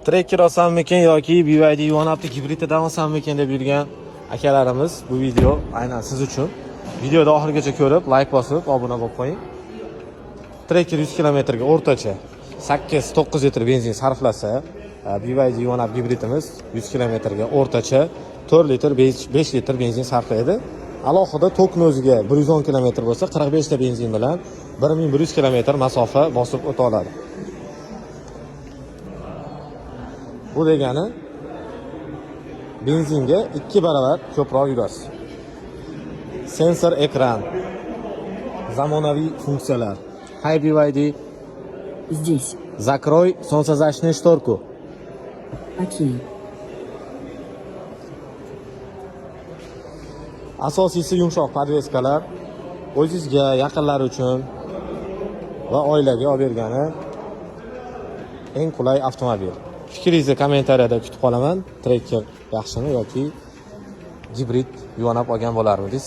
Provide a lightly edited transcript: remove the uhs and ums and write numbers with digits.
Trekker olsammikin yoki BYD yonapti gibritidan olsammikin deb yurgan akalarimiz, bu video aynan siz uchun. Videoni oxirigacha ko'rib, like bosib, obuna bo'lib qo'ying. Trekker 100 km ga o'rtacha 8-9 litr benzin sarflasa, BYD yonap gibridimiz 100 km ga o'rtacha 4 litr 5 litr benzin sarflaydi. Alohida tokni o'ziga 110 km bo'lsa, 45 ta benzin bilan 1100 km masofa bosib o'ta oladi. Bu degani benzinga 2 barobar ko'proq yurasiz. Sensor ekran, zamonaviy funksiyalar. Hi BYD. Здесь. Закрой солнцезащитную шторку. Окей. Asosiysi yumshoq podveskalar, o'zingizga, yaqinlar uchun va oilaga olib bergani eng qulay avtomobil. Fikringizni kommentariyada kutib qolaman. Trekker yaxshimi yoki gibrid yonab olgan bo'larmidingiz?